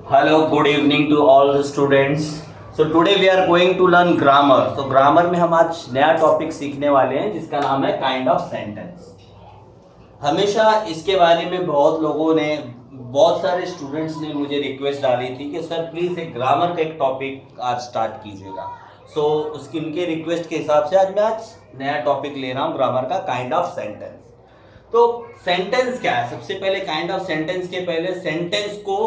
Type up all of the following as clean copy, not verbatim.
Hello, good evening to all the students. So today we are going to learn grammar. So grammar में हम आज नया topic सीखने वाले हैं जिसका नाम है काइंड ऑफ सेंटेंस. हमेशा इसके बारे में बहुत सारे स्टूडेंट्स ने मुझे रिक्वेस्ट डाली थी कि सर प्लीज़ एक ग्रामर का एक टॉपिक आज स्टार्ट कीजिएगा. सो उसकी उनके रिक्वेस्ट के हिसाब से आज नया टॉपिक ले रहा हूँ ग्रामर का काइंड ऑफ सेंटेंस. तो सेंटेंस क्या है? सबसे पहले काइंड ऑफ सेंटेंस के पहले सेंटेंस को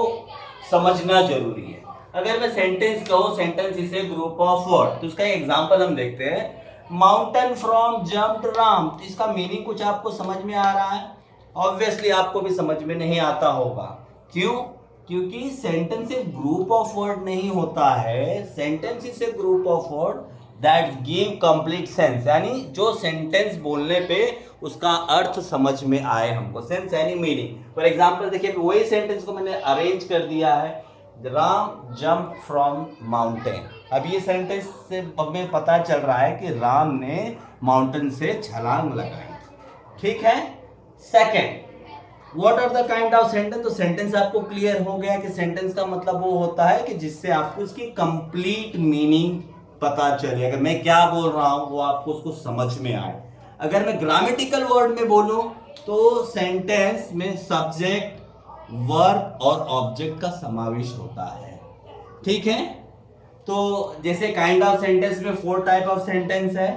समझना जरूरी है. अगर मैं सेंटेंस कहूँ sentence is a group of word, तो उसका एग्जांपल हम देखते हैं. Mountain from jumped Ram. तो इसका मीनिंग कुछ आपको समझ में आ रहा है? ऑब्वियसली आपको भी समझ में नहीं आता होगा. क्यों? क्योंकि सेंटेंस एक ग्रुप ऑफ वर्ड नहीं होता है. Sentence is a group of word that give complete sense, यानी जो सेंटेंस बोलने पे उसका अर्थ समझ में आए हमको. सेंस यानी मीनिंग. फॉर एग्जाम्पल देखिए, वही सेंटेंस को मैंने अरेंज कर दिया है. Ram jump from mountain. अब ये सेंटेंस से हमें पता चल रहा है कि राम ने माउंटेन से छलांग लगाई. ठीक है. Second, what are the kind of sentence. तो सेंटेंस आपको क्लियर हो गया कि सेंटेंस का मतलब वो होता है कि जिससे आपको उसकी कंप्लीट मीनिंग पता चले. अगर मैं क्या बोल रहा हूं वो आपको उसको समझ में आए. अगर मैं ग्रामेटिकल वर्ड में बोलूं तो सेंटेंस में सब्जेक्ट, वर्ब और ऑब्जेक्ट का समावेश होता है. ठीक है. तो जैसे काइंड ऑफ सेंटेंस में 4 टाइप ऑफ सेंटेंस है.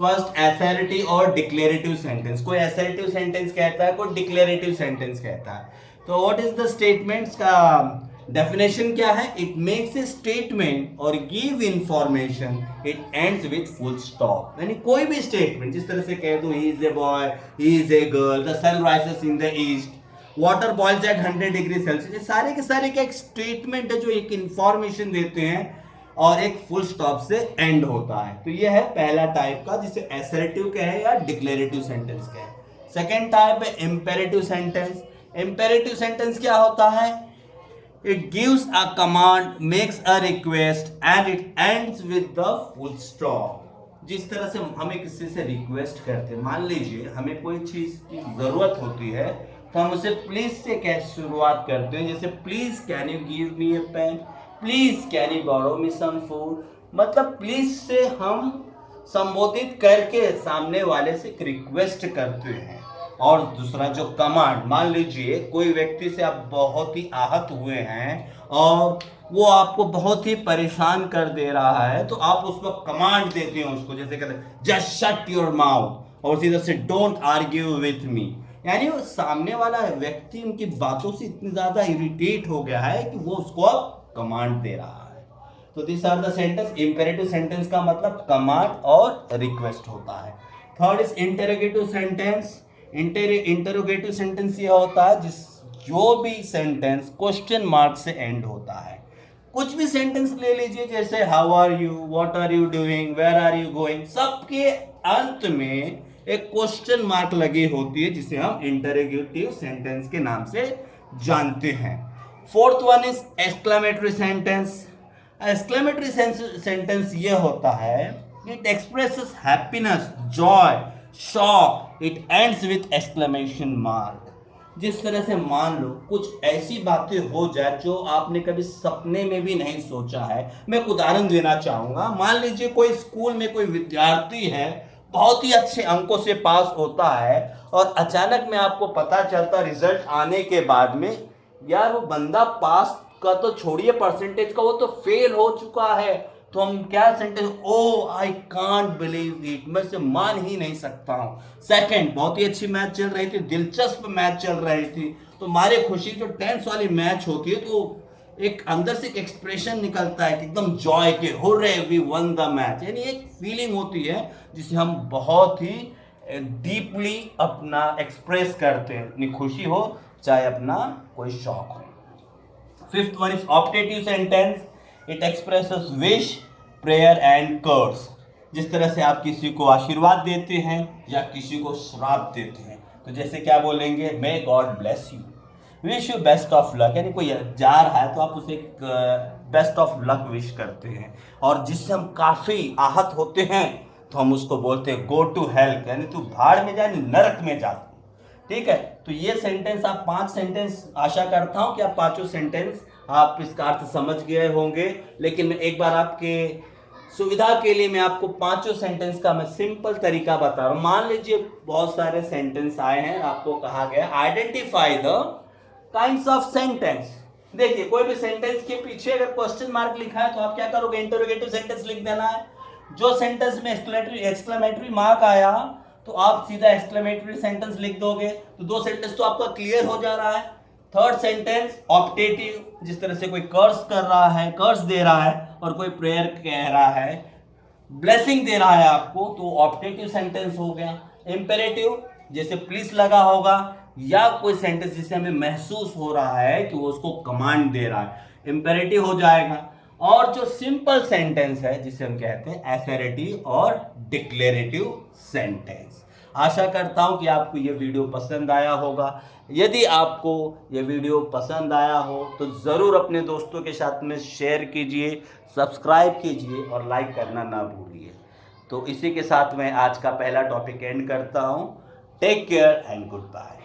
फर्स्ट, असर्टिव और डिक्लेरेटिव सेंटेंस. कोई असर्टिव सेंटेंस कहता है, कोई डिक्लेरेटिव सेंटेंस कहता है. तो व्हाट इज द स्टेटमेंट्स का डेफिनेशन क्या है? इट मेक्स ए स्टेटमेंट और give information, it ends with full stop. यानी कोई भी स्टेटमेंट जिस तरह से कह दो, he is a boy, he is a girl, the sun rises in the east, water boils eight 100 degree Celsius. ये सारे के सारे का एक स्टेटमेंट है जो एक इंफॉर्मेशन देते हैं और एक फुल स्टॉप से एंड होता है. तो ये है पहला टाइप का, जिसे असर्टिव कहे या डिक्लेरेटिव सेंटेंस कहे. सेकेंड टाइप है इंपेरेटिव सेंटेंस. इंपेरेटिव सेंटेंस क्या होता है? It gives a command, makes a request and it ends with the full stop. जिस तरह से हमें किसी से रिक्वेस्ट करते हैं, मान लीजिए हमें कोई चीज़ की ज़रूरत होती है तो हम उसे प्लीज़ से कैसे शुरुआत करते हैं. जैसे please can you give me a pen, please can you borrow me some food. मतलब प्लीज़ से हम संबोधित करके सामने वाले से एक रिक्वेस्ट करते हैं. और दूसरा जो कमांड, मान लीजिए कोई व्यक्ति से आप बहुत ही आहत हुए हैं और वो आपको बहुत ही परेशान कर दे रहा है, तो आप उस वक्त कमांड देते हैं उसको. जैसे कहते हैं जस्ट शट योर माउथ, और सीधा से डोंट आर्ग्यू विथ मी. यानी वो सामने वाला व्यक्ति उनकी बातों से इतनी ज़्यादा इरिटेट हो गया है कि वो उसको अब कमांड दे रहा है. तो this are the sentence. Imperative sentence का मतलब कमांड और रिक्वेस्ट होता है. Third is interrogative sentence. Interrogative sentence ये होता है जो भी सेंटेंस क्वेश्चन मार्क से एंड होता है. कुछ भी सेंटेंस ले लीजिए, जैसे how are you, what are you doing, where are you going, सबके अंत में एक क्वेश्चन मार्क लगी होती है, जिसे हम इंटरोगेटिव सेंटेंस के नाम से जानते हैं. Fourth one is exclamatory sentence. Exclamatory sentence ये होता है, it expresses happiness, Joy, shock, it ends with exclamation mark. जिस तरह से मान लो कुछ ऐसी बातें हो जाए जो आपने कभी सपने में भी नहीं सोचा है. मैं एक उदाहरण देना चाहूँगा. मान लीजिए कोई स्कूल में कोई विद्यार्थी है, बहुत ही अच्छे अंकों से पास होता है, और अचानक में आपको पता चलता रिजल्ट आने के बाद में, यार वो बंदा पास का तो छोड़िए परसेंटेज का, वो तो फेल हो चुका है. तो हम क्या sentence, oh I can't believe it, मैं इसे मान ही नहीं सकता हूँ. सेकंड, बहुत ही अच्छी मैच चल रही थी, दिलचस्प मैच चल रही थी, तो हमारे खुशी जो टेंस वाली मैच होती है तो एक अंदर से एक एक्सप्रेशन निकलता है कि एकदम जॉय के, hurray we won the match. यानी एक फीलिंग होती है जिसे हम बहुत ही डीपली अपना एक्सप्रेस करते हैं, अपनी खुशी हो चाहे अपना कोई शौक हो. Fifth one is optative sentence. It expresses wish, prayer and curse. जिस तरह से आप किसी को आशीर्वाद देते हैं या किसी को श्राप देते हैं, तो जैसे क्या बोलेंगे, may God bless you, wish you best of luck. यानी कोई जा रहा है तो आप उसे बेस्ट ऑफ लक विश करते हैं. और जिससे हम काफ़ी आहत होते हैं तो हम उसको बोलते हैं गो टू हेल्प, यानी तू भाड़ में जा, नरक में जा. ठीक है. तो ये सेंटेंस आप 5 सेंटेंस, आशा करता हूं कि आप 5 सेंटेंस आप इसका अर्थ समझ गए होंगे, लेकिन मैं एक बार आपके सुविधा के लिए मैं आपको पांचों सेंटेंस का मैं सिंपल तरीका बता रहा हूं। मान लीजिए बहुत सारे सेंटेंस आए हैं, आपको कहा गया identify the kinds of sentence. देखिए कोई भी सेंटेंस के पीछे अगर क्वेश्चन मार्क लिखा है तो आप क्या करोगे, इंटरोगेटिव सेंटेंस लिख देना है। जो सेंटेंस में एक्सक्लेमेटरी मार्क आया तो आप सीधा एक्सक्लेमेटरी सेंटेंस लिख दोगे, तो दो सेंटेंस तो आपका क्लियर हो जा रहा है। थर्ड सेंटेंस ऑप्टेटिव, जिस तरह से कोई कर्स कर रहा है, कर्स दे रहा है और कोई प्रेयर कह रहा है, ब्लेसिंग दे रहा है आपको, तो ऑप्टेटिव सेंटेंस हो गया। इंपेरेटिव, जैसे प्लीज लगा होगा, या कोई सेंटेंस जिसे हमें महसूस हो रहा है कि वो उसको कमांड दे रहा है, इंपेरेटिव हो जाएगा। और जो सिंपल सेंटेंस है जिसे हम कहते हैं एसेरेटिव और डिक्लेरेटिव सेंटेंस। आशा करता हूं कि आपको ये वीडियो पसंद आया होगा। यदि आपको ये वीडियो पसंद आया हो तो ज़रूर अपने दोस्तों के साथ में शेयर कीजिए, सब्सक्राइब कीजिए और लाइक करना ना भूलिए। तो इसी के साथ मैं आज का पहला टॉपिक एंड करता हूँ। Take care and good bye.